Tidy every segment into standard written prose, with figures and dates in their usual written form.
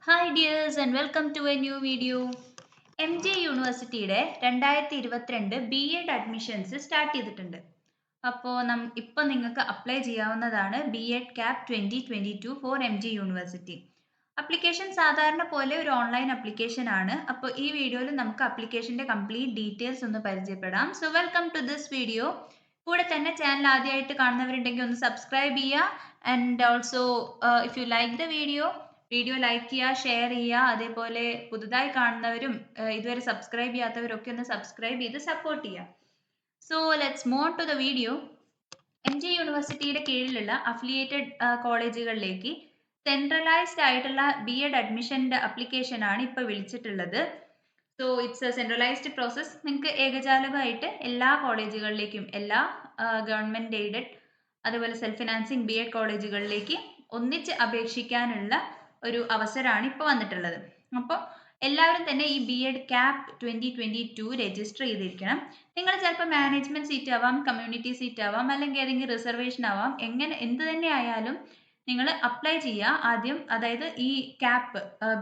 Hi dears and welcome to a new video. MJ യൂണിവേഴ്സിറ്റിയുടെ 2022 B.Ed admissions start ചെയ്തിട്ടുണ്ട്. അപ്പോൾ ഇപ്പോൾ നിങ്ങൾക്ക് അപ്ലൈ ചെയ്യാവുന്നതാണ് B.Ed CAP 2022 for MJ university. Application സാധാരണ പോലെ ഒരു ഓൺലൈൻ അപ്ലിക്കേഷൻ ആണ്. അപ്പോൾ ഈ വീഡിയോയിൽ നമുക്ക് അപ്ലിക്കേഷൻ്റെ കംപ്ലീറ്റ് ഡീറ്റെയിൽസ് ഒന്ന് പരിചയപ്പെടാം. So welcome to this video. കൂടെ തന്നെ ചാനൽ ആദ്യമായിട്ട് കാണുന്നവരുണ്ടെങ്കിൽ ഒന്ന് സബ്സ്ക്രൈബ് ചെയ്യുക and also if you like the video like ചെയ്യുക, ഷെയർ ചെയ്യുക. അതേപോലെ പുതുതായി കാണുന്നവരും ഇതുവരെ സബ്സ്ക്രൈബ് ചെയ്യാത്തവരും ഒക്കെ ഒന്ന് സബ്സ്ക്രൈബ് ചെയ്ത് സപ്പോർട്ട് ചെയ്യുക. So let's move to the video. MJ യൂണിവേഴ്സിറ്റിയുടെ കീഴിലുള്ള അഫിലിയേറ്റഡ് കോളേജുകളിലേക്ക് സെൻട്രലൈസ്ഡ് ആയിട്ടുള്ള B.Ed അഡ്മിഷൻ്റെ അപ്ലിക്കേഷൻ ആണ് ഇപ്പോൾ വിളിച്ചിട്ടുള്ളത്. So it's a centralised process. നിങ്ങൾക്ക് ഏകജാലകമായിട്ട് എല്ലാ കോളേജുകളിലേക്കും, എല്ലാ ഗവൺമെൻറ് എയ്ഡഡ് അതുപോലെ സെൽഫ് ഫിനാൻസിങ് B.Ed കോളേജുകളിലേക്ക് ഒന്നിച്ച് അപേക്ഷിക്കാനുള്ള ഒരു അവസരമാണ് ഇപ്പോൾ വന്നിട്ടുള്ളത്. അപ്പോൾ എല്ലാവരും തന്നെ ഈ B.Ed CAP 2022 രജിസ്റ്റർ ചെയ്തിരിക്കണം. നിങ്ങൾ ചിലപ്പോൾ മാനേജ്മെൻറ്റ് സീറ്റ് ആവാം, കമ്മ്യൂണിറ്റി സീറ്റ് ആവാം, അല്ലെങ്കിൽ ഏതെങ്കിലും റിസർവേഷൻ ആവാം. എന്ത് തന്നെ ആയാലും നിങ്ങൾ അപ്ലൈ ചെയ്യുക ആദ്യം. അതായത് ഈ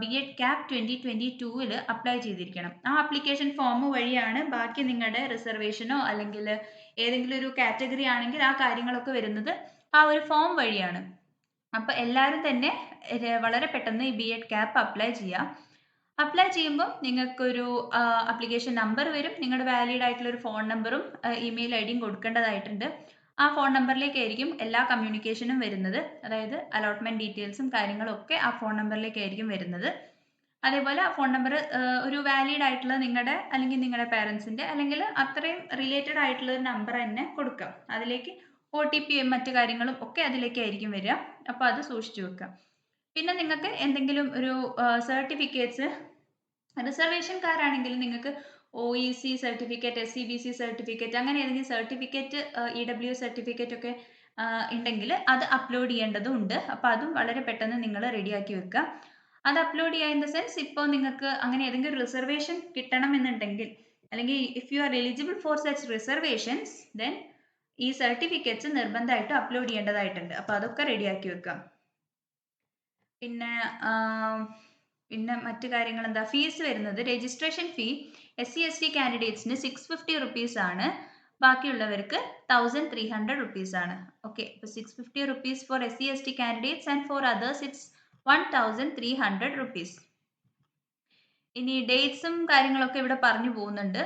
B.Ed CAP 2022 അപ്ലൈ ചെയ്തിരിക്കണം. ആ ആപ്ലിക്കേഷൻ ഫോം വഴിയാണ് ബാക്കി നിങ്ങളുടെ റിസർവേഷനോ അല്ലെങ്കിൽ ഏതെങ്കിലും ഒരു കാറ്റഗറി ആണെങ്കിൽ ആ കാര്യങ്ങളൊക്കെ വരുന്നത് ആ ഒരു ഫോം വഴിയാണ്. അപ്പോൾ എല്ലാവരും തന്നെ വളരെ പെട്ടെന്ന് ഈ B.Ed CAP അപ്ലൈ ചെയ്യുക. അപ്ലൈ ചെയ്യുമ്പോൾ നിങ്ങൾക്കൊരു അപ്ലിക്കേഷൻ നമ്പർ വരും. നിങ്ങളുടെ വാലിഡ് ആയിട്ടുള്ള ഒരു ഫോൺ നമ്പറും ഇമെയിൽ ഐഡിയും കൊടുക്കേണ്ടതായിട്ടുണ്ട്. ആ ഫോൺ നമ്പറിലേക്കായിരിക്കും എല്ലാ കമ്മ്യൂണിക്കേഷനും വരുന്നത്. അതായത് അലോട്ട്മെന്റ് ഡീറ്റെയിൽസും കാര്യങ്ങളും ഒക്കെ ആ ഫോൺ നമ്പറിലേക്കായിരിക്കും വരുന്നത്. അതേപോലെ ആ ഫോൺ നമ്പർ ഒരു വാലിഡ് ആയിട്ടുള്ള നിങ്ങളുടെ അല്ലെങ്കിൽ നിങ്ങളുടെ പാരൻസിൻ്റെ അല്ലെങ്കിൽ അത്രയും റിലേറ്റഡ് ആയിട്ടുള്ള ഒരു നമ്പർ തന്നെ കൊടുക്കാം. അതിലേക്ക് OTP മറ്റു കാര്യങ്ങളും ഒക്കെ അതിലേക്കായിരിക്കും വരിക. അപ്പോൾ അത് സൂക്ഷിച്ചു വെക്കുക. പിന്നെ നിങ്ങൾക്ക് എന്തെങ്കിലും ഒരു സർട്ടിഫിക്കറ്റ്സ്, റിസർവേഷൻകാരാണെങ്കിൽ നിങ്ങൾക്ക് OEC സർട്ടിഫിക്കറ്റ്, SCBC സർട്ടിഫിക്കറ്റ്, അങ്ങനെ ഏതെങ്കിലും സർട്ടിഫിക്കറ്റ്, EW സർട്ടിഫിക്കറ്റ് ഒക്കെ ഉണ്ടെങ്കിൽ അത് അപ്ലോഡ് ചെയ്യേണ്ടതുണ്ട്. അപ്പോൾ അതും വളരെ പെട്ടെന്ന് നിങ്ങൾ റെഡിയാക്കി വെക്കുക. അത് അപ്ലോഡ് ചെയ്യുക ഇൻ ദ സെൻസ്, ഇപ്പോൾ നിങ്ങൾക്ക് അങ്ങനെ ഏതെങ്കിലും റിസർവേഷൻ കിട്ടണമെന്നുണ്ടെങ്കിൽ, അല്ലെങ്കിൽ if you are eligible for such reservations, then ഈ സർട്ടിഫിക്കറ്റ്സ് നിർബന്ധമായിട്ട് അപ്ലോഡ് ചെയ്യേണ്ടതായിട്ടുണ്ട്. അപ്പോൾ അതൊക്കെ റെഡിയാക്കി വെക്കാം. പിന്നെ മറ്റു കാര്യങ്ങൾ എന്താ, ഫീസ് വരുന്നത്, രജിസ്ട്രേഷൻ ഫീ SC/ST കാൻഡിഡേറ്റ്സിന് 650 rupees ആണ്. ബാക്കിയുള്ളവർക്ക് 1300 rupees ആണ്. ഓക്കെ, അപ്പോൾ 650 rupees for SC/ST candidates and for others it's 1300 rupees. ഇനി ഡേറ്റ്സും കാര്യങ്ങളൊക്കെ ഇവിടെ പറഞ്ഞു പോകുന്നുണ്ട്.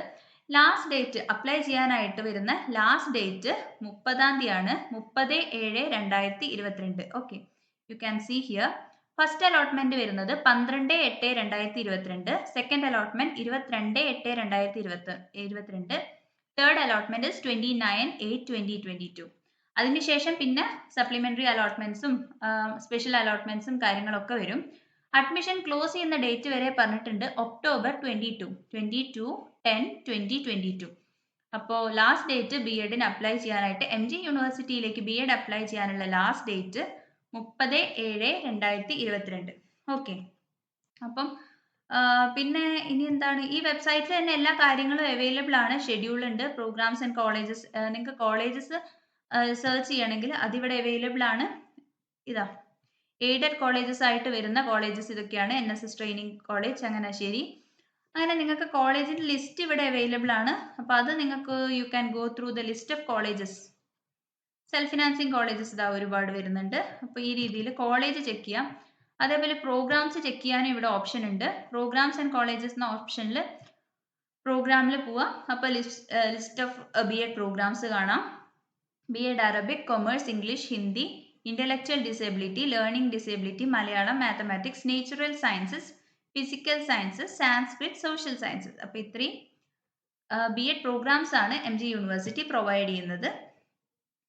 ലാസ്റ്റ് ഡേറ്റ് അപ്ലൈ ചെയ്യാനായിട്ട് വരുന്ന ലാസ്റ്റ് ഡേറ്റ് 30-ാം തീയതിയാണ്. 30/7/2022. Okay, you can see here. First allotment വരുന്നത് 12/8/2022. Second allotment 22/8/2022. Third allotment 29/8/2022. അതിനുശേഷം പിന്നെ സപ്ലിമെന്ററി അലോട്ട്മെന്റ്സും സ്പെഷ്യൽ അലോട്ട്മെന്റ്സും കാര്യങ്ങളൊക്കെ വരും. അഡ്മിഷൻ ക്ലോസ് ചെയ്യുന്ന ഡേറ്റ് വരെ പറഞ്ഞിട്ടുണ്ട് October 22/10/2022. അപ്പോൾ ലാസ്റ്റ് ഡേറ്റ് B.Edന് അപ്ലൈ ചെയ്യാനായിട്ട് MJ യൂണിവേഴ്സിറ്റിയിലേക്ക് B.Ed അപ്ലൈ ചെയ്യാനുള്ള ലാസ്റ്റ് ഡേറ്റ് 30/7/2022. ഓക്കെ, അപ്പം പിന്നെ ഇനി എന്താണ്, ഈ വെബ്സൈറ്റിൽ തന്നെ എല്ലാ കാര്യങ്ങളും അവൈലബിൾ ആണ്. ഷെഡ്യൂൾ ഉണ്ട്, പ്രോഗ്രാംസ് ആൻഡ് കോളേജസ്. നിങ്ങൾക്ക് കോളേജസ് സെർച്ച് ചെയ്യണമെങ്കിൽ അതിവിടെ അവൈലബിൾ ആണ്. ഇതാ എയ്ഡഡ് കോളേജസ് ആയിട്ട് വരുന്ന കോളേജസ് ഇതൊക്കെയാണ്. NSS training college, Changanassery. അങ്ങനെ നിങ്ങൾക്ക് കോളേജിൻ്റെ ലിസ്റ്റ് ഇവിടെ അവൈലബിൾ ആണ്. അപ്പോൾ അത് നിങ്ങൾക്ക് you can go through the list of colleges. Self financing colleges ഇതാ ഒരുപാട് വരുന്നുണ്ട്. അപ്പോൾ ഈ രീതിയിൽ കോളേജ് ചെക്ക് ചെയ്യാം. അതേപോലെ പ്രോഗ്രാംസ് ചെക്ക് ചെയ്യാനും ഇവിടെ ഓപ്ഷൻ ഉണ്ട്. പ്രോഗ്രാംസ് ആൻഡ് കോളേജസ് എന്ന ഓപ്ഷനിൽ പ്രോഗ്രാമിൽ പോവാം. അപ്പോൾ ലിസ്റ്റ് ഓഫ് B.Ed പ്രോഗ്രാംസ് കാണാം. B.Ed Arabic, Commerce, English, Hindi, Intellectual Disability, Learning Disability, Malayalam, Mathematics, Natural Sciences, Physical Sciences, Sanskrit, Social Sciences. അപ്പോൾ ഇത്രയും B.Ed പ്രോഗ്രാംസ് ആണ് MJ യൂണിവേഴ്സിറ്റി പ്രൊവൈഡ് ചെയ്യുന്നത്.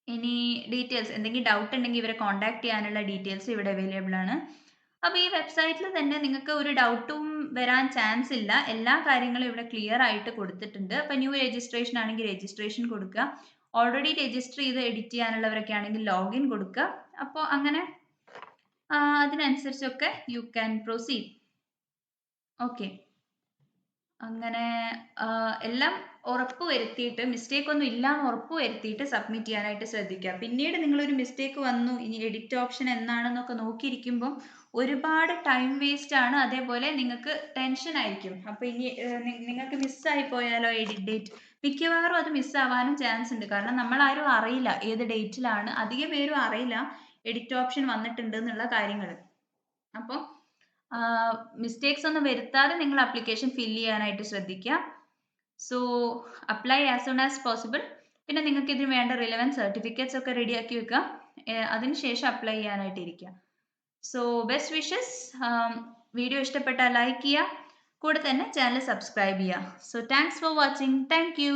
ഇനി ഡീറ്റെയിൽസ്, എന്തെങ്കിലും ഡൗട്ട് ഉണ്ടെങ്കിൽ ഇവരെ കോൺടാക്ട് ചെയ്യാനുള്ള ഡീറ്റെയിൽസ് ഇവിടെ അവൈലബിൾ ആണ്. അപ്പോൾ ഈ വെബ്സൈറ്റിൽ തന്നെ നിങ്ങൾക്ക് ഒരു ഡൗട്ടും വരാൻ ചാൻസ് ഇല്ല. എല്ലാ കാര്യങ്ങളും ഇവിടെ ക്ലിയർ ആയിട്ട് കൊടുത്തിട്ടുണ്ട്. അപ്പോൾ ന്യൂ രജിസ്ട്രേഷൻ ആണെങ്കിൽ രജിസ്ട്രേഷൻ കൊടുക്കുക. ഓൾറെഡി രജിസ്റ്റർ ചെയ്ത് എഡിറ്റ് ചെയ്യാനുള്ളവരൊക്കെ ആണെങ്കിൽ ലോഗിൻ കൊടുക്കുക. അപ്പോൾ അങ്ങനെ അതിനനുസരിച്ചൊക്കെ യു ക്യാൻ പ്രൊസീഡ്. ഓക്കെ, അങ്ങനെ എല്ലാം ഉറപ്പ് വരുത്തിയിട്ട്, മിസ്റ്റേക്ക് ഒന്നും ഇല്ലാന്ന് ഉറപ്പ് വരുത്തിയിട്ട് സബ്മിറ്റ് ചെയ്യാനായിട്ട് ശ്രദ്ധിക്കുക. പിന്നീട് നിങ്ങളൊരു മിസ്റ്റേക്ക് വന്നു, ഇനി എഡിറ്റ് ഓപ്ഷൻ എന്നാണെന്നൊക്കെ നോക്കിയിരിക്കുമ്പോൾ ഒരുപാട് ടൈം വേസ്റ്റ് ആണ്. അതേപോലെ നിങ്ങൾക്ക് ടെൻഷൻ ആയിരിക്കും. അപ്പോൾ ഇനി നിങ്ങൾക്ക് മിസ്സായി പോയാലോ എഡിറ്റ് ഡേറ്റ്, മിക്കവാറും അത് മിസ്സാവാനും ചാൻസ് ഉണ്ട്. കാരണം നമ്മളാരും അറിയില്ല ഏത് ഡേറ്റിലാണ്, അധികം പേരും അറിയില്ല എഡിറ്റ് ഓപ്ഷൻ വന്നിട്ടുണ്ട് എന്നുള്ള കാര്യങ്ങൾ. അപ്പോൾ മിസ്റ്റേക്സ് ഒന്നും വരുത്താതെ നിങ്ങൾ ആപ്ലിക്കേഷൻ ഫില്ല് ചെയ്യാനായിട്ട് ശ്രദ്ധിക്കുക. So apply as soon as possible. പിന്നെ നിങ്ങൾക്ക് ഇതിന് വേണ്ട റിലവൻറ്റ് സർട്ടിഫിക്കറ്റ്സ് ഒക്കെ റെഡിയാക്കി വെക്കുക. അതിനുശേഷം അപ്ലൈ ചെയ്യാനായിട്ട് ഇരിക്കുക. So best wishes. വീഡിയോ ഇഷ്ടപ്പെട്ടാൽ ലൈക്ക് ചെയ്യുക, കൂടെ തന്നെ ചാനൽ സബ്സ്ക്രൈബ് ചെയ്യുക. So thanks for watching. Thank you.